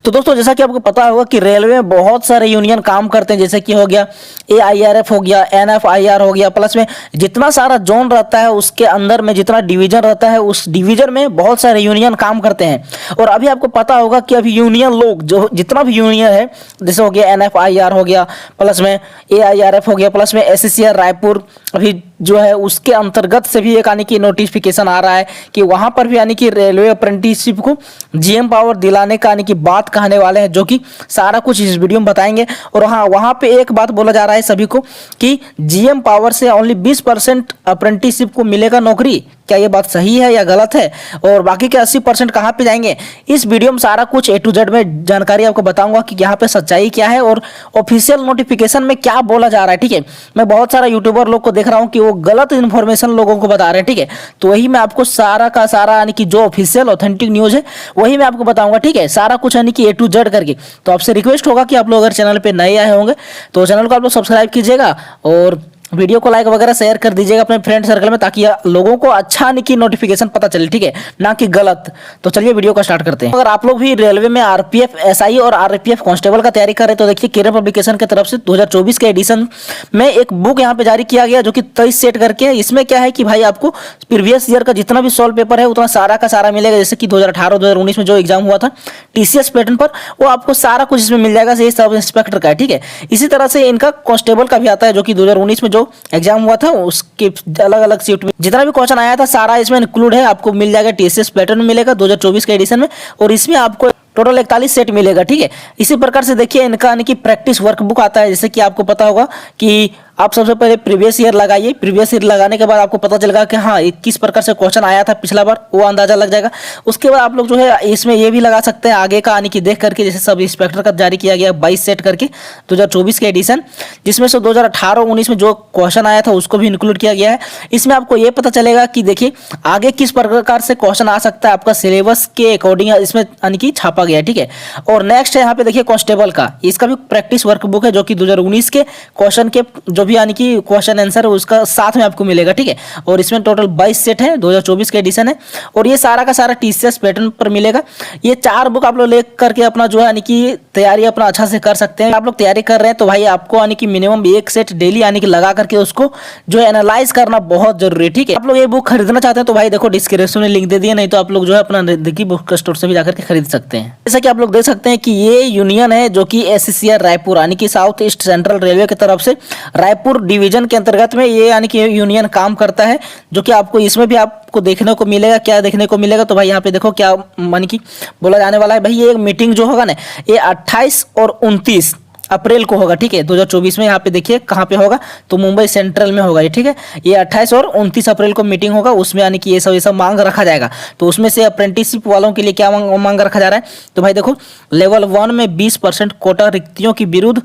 तो दोस्तों जैसा कि आपको पता होगा कि रेलवे में बहुत सारे यूनियन काम करते हैं, जैसे कि हो गया AIRF हो गया, NFIR हो गया, प्लस में जितना सारा जोन रहता है उसके अंदर में जितना डिवीजन रहता है उस डिवीजन में बहुत सारे यूनियन काम करते हैं। और अभी आपको पता होगा कि अभी यूनियन लोग जो जितना भी यूनियन है, जैसे हो गया NFIR हो गया, प्लस में AIRF हो गया, प्लस में SCCR रायपुर अभी जो है उसके अंतर्गत से भी एक यानी कि नोटिफिकेशन आ रहा है कि वहां पर भी यानी कि रेलवे अप्रेंटिसशिप को GM पावर दिलाने का यानी कि बात कहने वाले हैं, जो कि सारा कुछ इस वीडियो में बताएंगे। और हाँ, वहां पे एक बात बोला जा रहा है सभी को कि GM पावर से ओनली 20% अप्रेंटिसशिप को मिलेगा नौकरी। क्या ये बात सही है या गलत है, और बाकी के 80% कहाँ पे जाएंगे? इस वीडियो में सारा कुछ A to Z में जानकारी आपको बताऊंगा कि यहाँ पे सच्चाई क्या है और ऑफिशियल नोटिफिकेशन में क्या बोला जा रहा है। ठीक है, मैं बहुत सारा यूट्यूबर लोग को देख रहा हूँ कि वो गलत इन्फॉर्मेशन लोगों को बता रहे हैं। ठीक है, तो वही मैं आपको सारा का सारा यानी कि जो ऑफिशियल ऑथेंटिक न्यूज है वही मैं आपको बताऊंगा। ठीक है, सारा कुछ यानी कि A to Z करके। तो आपसे रिक्वेस्ट होगा कि आप लोग अगर चैनल पे नए आए होंगे तो चैनल को आप लोग सब्सक्राइब कीजिएगा और वीडियो को लाइक वगैरह शेयर कर दीजिएगा अपने फ्रेंड सर्कल में, ताकि लोगों को अच्छा नहीं कि नोटिफिकेशन पता चले। ठीक है, ना कि गलत। तो चलिए वीडियो को स्टार्ट करते हैं। अगर आप लोग भी रेलवे में RPF SI और RPF कांस्टेबल का तैयारी कर रहे हैं तो देखिए किरण पब्लिकेशन की तरफ से 2024 के एडिशन में एक बुक यहाँ पे जारी किया गया जो कि 23 सेट करके है। इसमें क्या है कि भाई आपको प्रीवियस ईयर का जितना भी सॉल्व पेपर है उतना सारा का सारा मिलेगा। जैसे कि 2018-2019 में जो एग्जाम हुआ था TCS पैटर्न पर, वो आपको सारा कुछ इसमें मिल जाएगा। ये सब इंस्पेक्टर का है। ठीक है, इसी तरह से इनका कांस्टेबल का भी आता है जो कि 2019 में जो एग्जाम हुआ था उसके अलग अलग शिफ्ट में जितना भी क्वेश्चन आया था सारा इसमें इंक्लूड है। आपको मिल जाएगा TCS पैटर्न मिलेगा 2024 के एडिशन में, और इसमें आपको टोटल 41 सेट मिलेगा। ठीक है, इसी प्रकार से देखिए इनका यानी कि प्रैक्टिस वर्कबुक आता है। जैसे कि आपको पता होगा कि आप सबसे पहले प्रीवियस ईयर लगाइए। प्रीवियस ईयर लगाने के बाद आपको पता चलेगा कि हाँ किस प्रकार से क्वेश्चन आया था पिछला बार, वो अंदाजा लग जाएगा। उसके बाद आप लोग जो है इसमें ये भी लगा सकते हैं आगे का यानी कि देख करके, जैसे सब इंस्पेक्टर का जारी किया गया 22 सेट करके 2024 के एडिशन, जिसमें से 2018-19 में जो क्वेश्चन आया था उसको भी इंक्लूड किया गया है। इसमें आपको ये पता चलेगा कि देखिए आगे किस प्रकार से क्वेश्चन आ सकता है, आपका सिलेबस के अकॉर्डिंग इसमें यानी कि छापा गया है। ठीक है, और नेक्स्ट है यहाँ पे देखिए कांस्टेबल का, इसका भी प्रैक्टिस वर्कबुक है जो कि 2019 के क्वेश्चन के जो भी यानी कि क्वेश्चन आंसर है उसका साथ में आपको मिलेगा। ठीक है, और इसमें टोटल 22 सेट है, 2024 के एडिशन है, और ये सारा का सारा TCS पैटर्न पर मिलेगा। ये 4 बुक आप लोग ले करके अपना जो है यानी कि तैयारी अपना अच्छा से कर सकते हैं। आप लोग तैयारी कर रहे हैं तो भाई आपको यानी कि मिनिमम 1 सेट डेली यानी कि लगा करके उसको जो है एनालाइज करना बहुत जरूरी है। ठीक है, आप लोग ये बुक खरीदना चाहते हैं तो भाई देखो डिस्क्रिप्शन में लिंक दे दिया, नहीं तो आप लोग जो है अपना नजदीकी बुक स्टोर से भी जाकर के खरीद सकते हैं। जैसा कि आप लोग देख सकते हैं कि ये यूनियन है जो कि SCCR रायपुर यानी कि साउथ ईस्ट सेंट्रल रेलवे की तरफ से रायपुर डिवीजन के अंतर्गत में ये यानी कि यूनियन काम करता है, जो कि आपको इसमें भी आपको देखने को मिलेगा। क्या देखने को मिलेगा तो भाई यहाँ पे देखो क्या यानी कि बोला जाने वाला है। भाई ये एक मीटिंग जो होगा ना ये 28 और 29 अप्रैल को होगा। ठीक है, 2024 में यहाँ पे देखिए कहाँ पे होगा तो मुंबई सेंट्रल में होगा ये। ठीक है, ये 28 और 29 अप्रैल को मीटिंग होगा, उसमें यानी कि ये सब मांग रखा जाएगा। तो उसमें से अप्रेंटिसशिप वालों के लिए क्या मांग रखा जा रहा है तो भाई देखो लेवल 1 में 20% कोटा रिक्तियों के विरुद्ध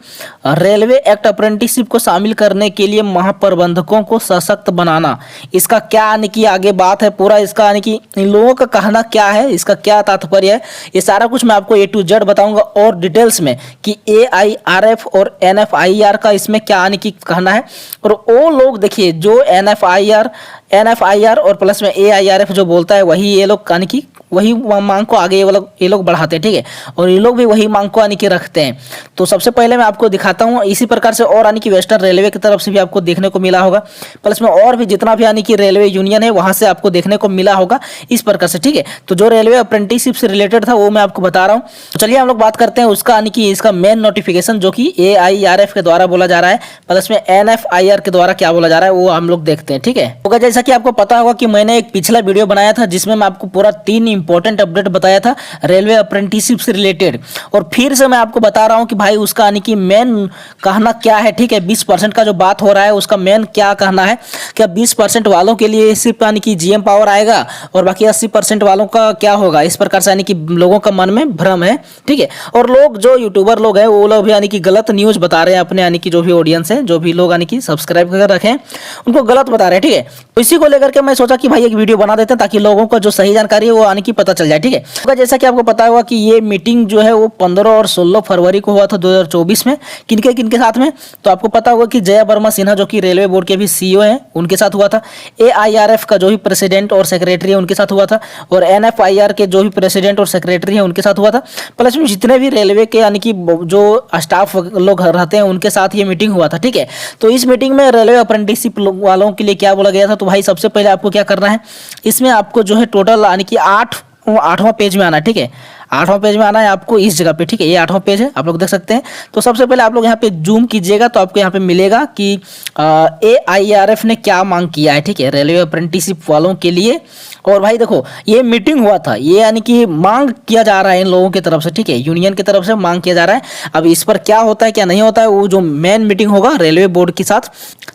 रेलवे एक्ट अप्रेंटिसशिप को शामिल करने के लिए महाप्रबंधकों को सशक्त बनाना। इसका क्या यानी कि आगे बात है पूरा, इसका यानी कि इन लोगों का कहना क्या है, इसका क्या तात्पर्य है, ये सारा कुछ मैं आपको A to Z बताऊंगा और डिटेल्स में कि AIRF और NFIR का इसमें क्या यानी कि कहना है। और वो लोग देखिए जो NFIR और प्लस में AIRF जो बोलता है वही ये लोग यानी कि वही मांग को आगे ये लोग बढ़ाते हैं। ठीक है, और ये लोग भी वही मांग को यानी कि रखते हैं। तो सबसे पहले मैं आपको दिखाता हूँ इसी प्रकार से, और यानी कि वेस्टर्न रेलवे की तरफ से भी आपको देखने को मिला होगा, प्लस में और भी जितना भी यानी कि रेलवे यूनियन है वहां से आपको देखने को मिला होगा इस प्रकार से। ठीक है, तो जो रेलवे अप्रेंटिसशिप से रिलेटेड था वो मैं आपको बता रहा हूँ। तो चलिए हम लोग बात करते हैं उसका यानी कि इसका मेन नोटिफिकेशन जो कि AIRF के द्वारा बोला जा रहा है, प्लस में NFIR के द्वारा क्या बोला जा रहा है वो हम लोग देखते हैं। ठीक है, तो जैसा कि आपको पता होगा कि मैंने एक पिछला वीडियो बनाया था जिसमें मैं आपको पूरा 3 इंपॉर्टेंट अपडेट बताया था रेलवे अप्रेंटिसशिप से रिलेटेड, और फिर से मैं आपको बता रहा हूं कि भाई उसका यानी कि मेन कहना क्या है। ठीक है, 20% का जो बात हो रहा है उसका मेन क्या कहना है, क्या 20% वालों के लिए सिर्फ यानी कि GM पावर आएगा और बाकी 80% वालों का क्या होगा, इस प्रकार से यानी कि लोगों का मन में भ्रम है। ठीक है, और लोग जो यूट्यूबर लोग हैं वो लोग भी यानी कि गलत न्यूज बता रहे हैं अपने यानी कि जो भी ऑडियंस है, जो भी लोग यानी कि सब्सक्राइब कर रखे हैं उनको गलत बता रहे हैं। ठीक है, तो इस इसी को लेकर के मैं सोचा कि भाई एक वीडियो बना देते हैं ताकि लोगों को जो सही जानकारी है वो आने की पता चल जाए। ठीक है, तो जैसा कि आपको पता होगा कि ये मीटिंग जो है वो 15 और 16 फरवरी को हुआ था 2024 में। किनके साथ में, तो आपको पता होगा कि जया वर्मा सिन्हा जो कि रेलवे बोर्ड के भी सीईओ हैं उनके साथ हुआ था। AIRF का जो भी प्रेसिडेंट और सेक्रेटरी है उनके साथ हुआ था, और NFIR के जो भी प्रेसिडेंट और सेक्रेटरी है उनके साथ हुआ था। प्लस में जितने भी रेलवे के यानी कि जो स्टाफ लोग रहते हैं उनके साथ ये मीटिंग हुआ था। ठीक है, तो इस मीटिंग में रेलवे अप्रेंटिसशिप वालों के लिए क्या बोला गया था, तो भाई सबसे पहले आपको क्या करना है, इसमें आपको जो है टोटल यानी कि 8वां पेज में आना है। ठीक है, 8वां पेज में आना है आपको इस जगह पे। ठीक है, ये 8वां पेज है, आप लोग देख सकते हैं। तो सबसे पहले आप लोग यहाँ पे जूम कीजिएगा तो आपको यहाँ पे मिलेगा कि AIRF ने क्या मांग किया है। ठीक है, रेलवे अप्रेंटिसशिप वालों के लिए। और भाई देखो ये मीटिंग हुआ था, ये यानी कि मांग किया जा रहा है इन लोगों की तरफ से। ठीक है, यूनियन की तरफ से मांग किया जा रहा है। अब इस पर क्या होता है क्या नहीं होता है, वो जो मेन मीटिंग होगा रेलवे बोर्ड के साथ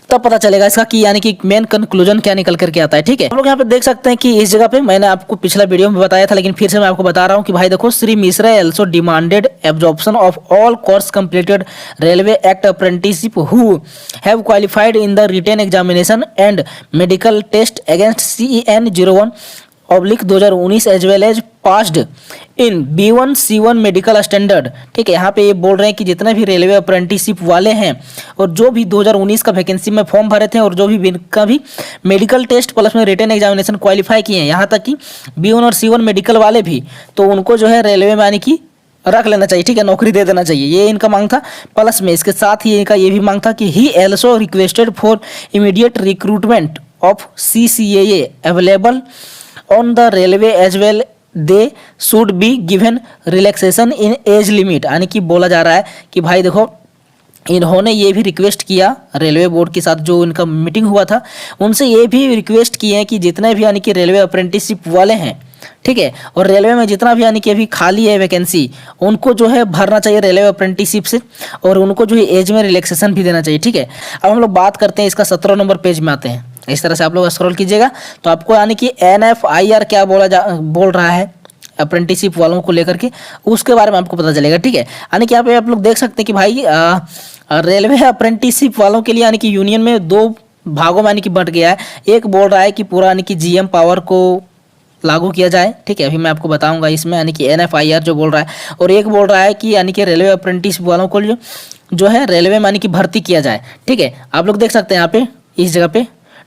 तब पता चलेगा इसका कि यानी कि मेन कंक्लूजन क्या निकल करके आता है। ठीक है, हम लोग यहाँ पे देख सकते हैं कि इस जगह पे मैंने आपको पिछला वीडियो में बताया था, लेकिन फिर से मैं आपको बता रहा हूँ कि भाई देखो Shri Mishra also demanded absorption of all course completed railway act apprenticeship who have qualified in the written examination and medical test against CEN 01/2019 as well as passed in B1 C1 medical standard. ठीक है, यहाँ पे ये बोल रहे हैं कि जितने भी रेलवे अप्रेंटिसशिप वाले हैं और जो भी 2019 का वैकेंसी में फॉर्म भरे थे और जो भी इनका भी मेडिकल टेस्ट प्लस में रिटन एग्जामिनेशन क्वालिफाई किए हैं, यहाँ तक कि B1 और C1 मेडिकल वाले भी, तो उनको जो है रेलवे में यानी कि रख लेना चाहिए। ठीक है, नौकरी दे देना चाहिए, ये इनका मांग था। प्लस में इसके साथ ही इनका ये भी मांग था कि he also requested for immediate recruitment of CCAA available on the railway as well they should be given relaxation in age limit. यानी कि बोला जा रहा है कि भाई देखो इन्होंने ये भी रिक्वेस्ट किया रेलवे बोर्ड के साथ, जो इनका मीटिंग हुआ था उनसे ये भी रिक्वेस्ट किए हैं कि जितने भी यानी कि रेलवे अप्रेंटिसशिप वाले हैं, ठीक है, और रेलवे में जितना भी यानी कि अभी खाली है वैकेंसी, उनको जो है भरना चाहिए रेलवे अप्रेंटिसशिप से, और उनको जो है एज में रिलैक्सेशन भी देना चाहिए। ठीक है, अब हम लोग बात करते हैं इसका 17 नंबर पेज में आते हैं। इस तरह से आप लोग स्क्रॉल कीजिएगा तो आपको यानी कि NFIR क्या बोल रहा है अप्रेंटिसशिप वालों को लेकर के, उसके बारे में आपको पता चलेगा। ठीक है, यानी कि यहाँ पे आप लोग देख सकते हैं कि भाई रेलवे अप्रेंटिसशिप वालों के लिए यानी कि यूनियन में 2 भागों में यानी कि बंट गया है। एक बोल रहा है कि पूरा यानी कि GM पावर को लागू किया जाए। ठीक है, अभी मैं आपको बताऊंगा इसमें यानी कि NFIR जो बोल रहा है, और एक बोल रहा है कि यानी कि रेलवे अप्रेंटिसशिप वालों को जो है रेलवे में यानी कि भर्ती किया जाए। ठीक है, आप लोग देख सकते हैं यहाँ पे इस जगह पे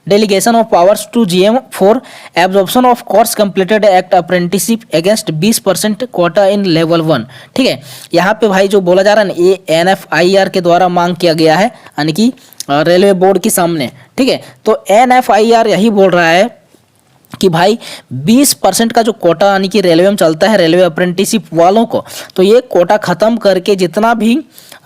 delegation of powers to GM for absorption of course completed act apprenticeship against 20% quota in level 1। ठीक है, यहाँ पे भाई जो बोला जा रहा है ना, ये NFIR के द्वारा मांग किया गया है यानी कि रेलवे बोर्ड के सामने। ठीक है, तो NFIR यही बोल रहा है कि भाई 20% का जो कोटा यानी कि रेलवे में चलता है रेलवे अप्रेंटिसशिप वालों को, तो ये कोटा खत्म करके जितना भी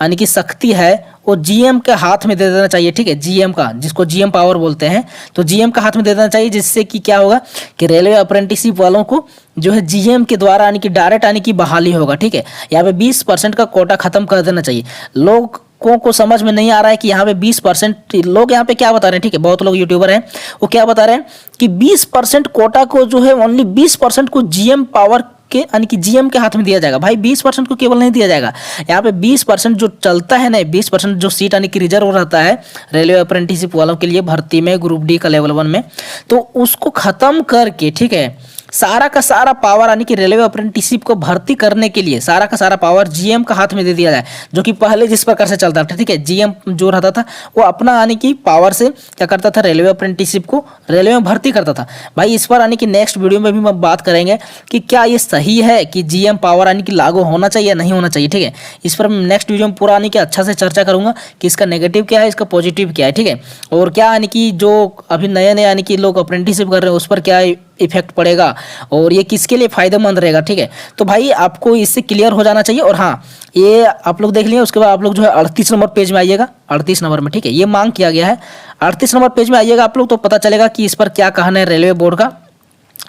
यानी कि शक्ति है वो GM के हाथ में दे देना चाहिए। ठीक है, GM का, जिसको GM पावर बोलते हैं, तो GM का हाथ में दे देना चाहिए, जिससे कि क्या होगा कि रेलवे अप्रेंटिसशिप वालों को जो है GM के द्वारा यानी कि डायरेक्ट यानी कि बहाली होगा। ठीक है, यहाँ पे 20% का कोटा खत्म कर देना चाहिए। लोगों को समझ में नहीं आ रहा है कि यहाँ पे 20% लोग यहाँ पे क्या बता रहे हैं। ठीक है, बहुत लोग यूट्यूबर हैं वो क्या बता रहे हैं कि 20% कोटा को जो है ओनली 20% को GM पावर के यानी कि GM के हाथ में दिया जाएगा। भाई 20% को केवल नहीं दिया जाएगा, यहाँ पे 20% जो चलता है ना, 20% जो सीट यानी कि रिजर्व रहता है रेलवे अप्रेंटिसशिप वालों के लिए भर्ती में ग्रुप D का लेवल 1 में, तो उसको खत्म करके, ठीक है, सारा का सारा पावर यानी कि रेलवे अप्रेंटिसशिप को भर्ती करने के लिए सारा का सारा पावर GM का हाथ में दे दिया जाए, जो कि पहले जिस प्रकार से चलता था। ठीक है, GM जो रहता था वो अपना यानी कि पावर से क्या करता था, रेलवे अप्रेंटिसशिप को रेलवे में भर्ती करता था। भाई इस पर यानी कि नेक्स्ट वीडियो में भी हम बात करेंगे कि क्या ये सही है कि GM पावर यानी कि लागू होना चाहिए या नहीं होना चाहिए। ठीक है, इस पर नेक्स्ट वीडियो में पूरा यानी कि अच्छा से चर्चा करूंगा कि इसका नेगेटिव क्या है, इसका पॉजिटिव क्या है। ठीक है, और क्या यानी कि जो अभी नए यानी कि लोग अप्रेंटिसशिप कर रहे हैं उस पर क्या इफेक्ट पड़ेगा और ये किसके लिए फायदेमंद रहेगा। ठीक है, तो भाई आपको इससे क्लियर हो जाना चाहिए। और हाँ, ये आप लोग देख लिए, उसके बाद आप लोग जो है 38 नंबर पेज में आइएगा। 38 नंबर में, ठीक है, ये मांग किया गया है। 38 नंबर पेज में आइएगा आप लोग, तो पता चलेगा कि इस पर क्या कहना है रेलवे बोर्ड का।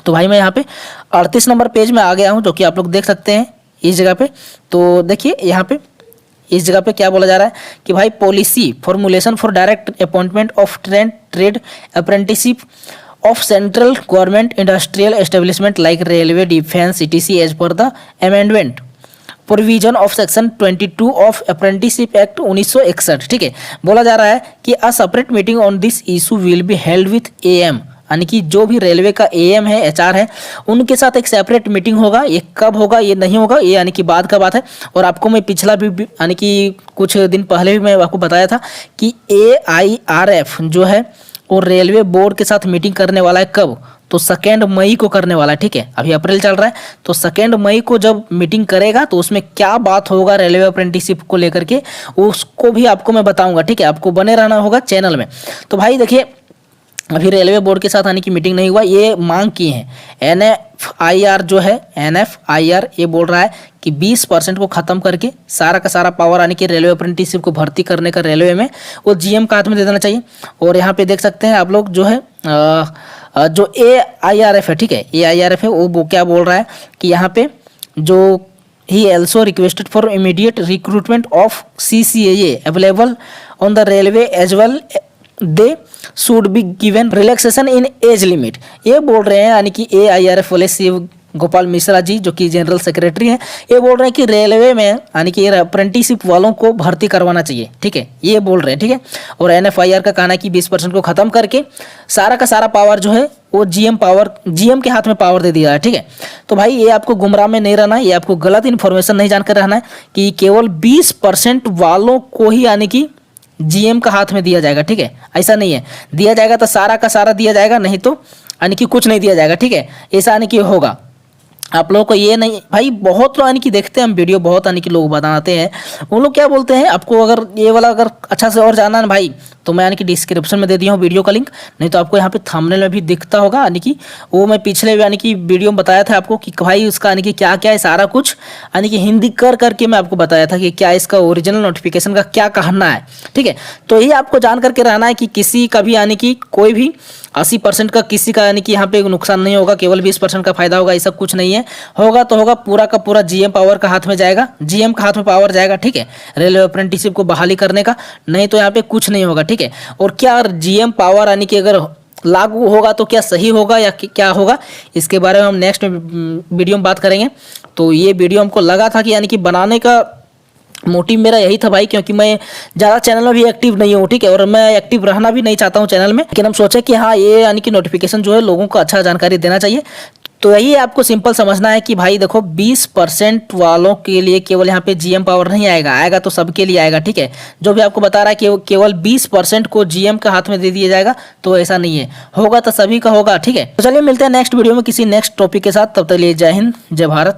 तो भाई मैं यहाँ पे 38 नंबर पेज में आ गया हूँ, जो कि आप लोग देख सकते हैं इस जगह पे। तो देखिए यहाँ पे इस जगह पे क्या बोला जा रहा है कि भाई policy formulation for direct appointment of trade apprenticeship of central government industrial establishment like railway, defense, etc. as per the amendment provision of section 22 of apprenticeship act 1961। ठीक है, बोला जा रहा है कि a separate meeting on this issue will be held with AM यानी कि जो भी रेलवे का एएम है, एचआर है, उनके साथ एक सेपरेट मीटिंग होगा। ये कब होगा ये नहीं होगा, ये यानी कि बाद का बात है। और आपको मैं पिछला भी यानी कि कुछ दिन पहले भी मैं आपको बताया था कि AIRF जो है वो रेलवे बोर्ड के साथ मीटिंग करने वाला है। कब? तो 2 मई को करने वाला है, ठीक है। अभी अप्रैल चल रहा है, तो 2 मई को जब मीटिंग करेगा तो उसमें क्या बात होगा रेलवे अप्रेंटिसशिप को लेकर के, उसको भी आपको मैं बताऊंगा, ठीक है। आपको बने रहना होगा चैनल में। तो भाई देखिए, अभी रेलवे बोर्ड के साथ आने की मीटिंग नहीं हुआ, ये मांग की है। NFIR जो है, NFIR ये बोल रहा है कि 20% को ख़त्म करके सारा का सारा पावर आने की रेलवे अप्रेंटिसशिप को भर्ती करने का रेलवे में वो GM का हाथ में दे देना चाहिए। और यहाँ पे देख सकते हैं आप लोग जो है जो AIRF है, ठीक है, AIRF है, वो क्या बोल रहा है कि यहाँ पे जो ही also requested for immediate recruitment of CCAA available on the railway as well they should be given relaxation in age limit। ये बोल रहे हैं यानी कि AIRF वाले शिव गोपाल मिश्रा जी जो कि जनरल सेक्रेटरी हैं, ये बोल रहे हैं कि रेलवे में यानी कि अप्रेंटिसशिप वालों को भर्ती करवाना चाहिए, ठीक है, ये बोल रहे हैं, ठीक है। और NFIR का कहना है कि 20% को ख़त्म करके सारा का सारा पावर जो है वो GM के हाथ में पावर दे दिया है, ठीक है। तो भाई ये आपको गुमराह में नहीं रहना है, ये आपको गलत इन्फॉर्मेशन नहीं जानकर रहना है कि केवल 20% वालों को ही यानी कि GM का हाथ में दिया जाएगा, ठीक है। ऐसा नहीं है, दिया जाएगा तो सारा का सारा दिया जाएगा, नहीं तो यानी कि कुछ नहीं दिया जाएगा, ठीक है। ऐसा यानी कि होगा। आप लोगों को ये नहीं भाई, बहुत लोग यानी कि देखते हैं हम वीडियो, बहुत यानी कि लोग बताते हैं, वो लोग क्या बोलते हैं, आपको अगर ये वाला अगर अच्छा से और जानना है भाई तो मैं यानी कि डिस्क्रिप्शन में दे दिया हूँ वीडियो का लिंक, नहीं तो आपको यहाँ पे थंबनेल में भी दिखता होगा। यानी कि वो मैं पिछले यानी कि वीडियो में बताया था आपको कि भाई उसका यानी कि क्या क्या है, सारा कुछ यानी कि हिंदी करके मैं आपको बताया था कि क्या इसका ओरिजिनल नोटिफिकेशन का क्या कहना है, ठीक है। तो ये आपको जान करके रहना है कि किसी का भी यानी कि कोई भी 80% का किसी का यानी कि यहाँ पे नुकसान नहीं होगा, केवल 20% का फायदा होगा, ऐसा कुछ नहीं है। होगा तो होगा, पूरा का पूरा GM पावर का हाथ में जाएगा, GM का हाथ में पावर जाएगा, ठीक है, रेलवे अप्रेंटिसशिप को बहाली करने का, नहीं तो यहाँ पे कुछ नहीं होगा, ठीक है। और क्या GM पावर यानी कि अगर लागू होगा तो क्या सही होगा या क्या होगा, इसके बारे में हम नेक्स्ट वीडियो में बात करेंगे। तो ये वीडियो हमको लगा था कि यानी कि बनाने का मोटिव मेरा यही था भाई, क्योंकि मैं ज़्यादा चैनल में भी एक्टिव नहीं हूँ, ठीक है, और मैं एक्टिव रहना भी नहीं चाहता हूँ चैनल में, लेकिन हम सोचे कि हाँ ये यानी कि नोटिफिकेशन जो है लोगों को अच्छा जानकारी देना चाहिए। तो यही आपको सिंपल समझना है कि भाई देखो 20% वालों के लिए केवल यहाँ पे GM पावर नहीं आएगा, आएगा तो सबके लिए आएगा, ठीक है। जो भी आपको बता रहा है कि केवल 20% को GM का हाथ में दे दिया जाएगा, तो ऐसा नहीं है, होगा तो सभी का होगा, ठीक है। तो चलिए मिलते हैं नेक्स्ट वीडियो में किसी नेक्स्ट टॉपिक के साथ, तब तक लिए जय हिंद, जय भारत।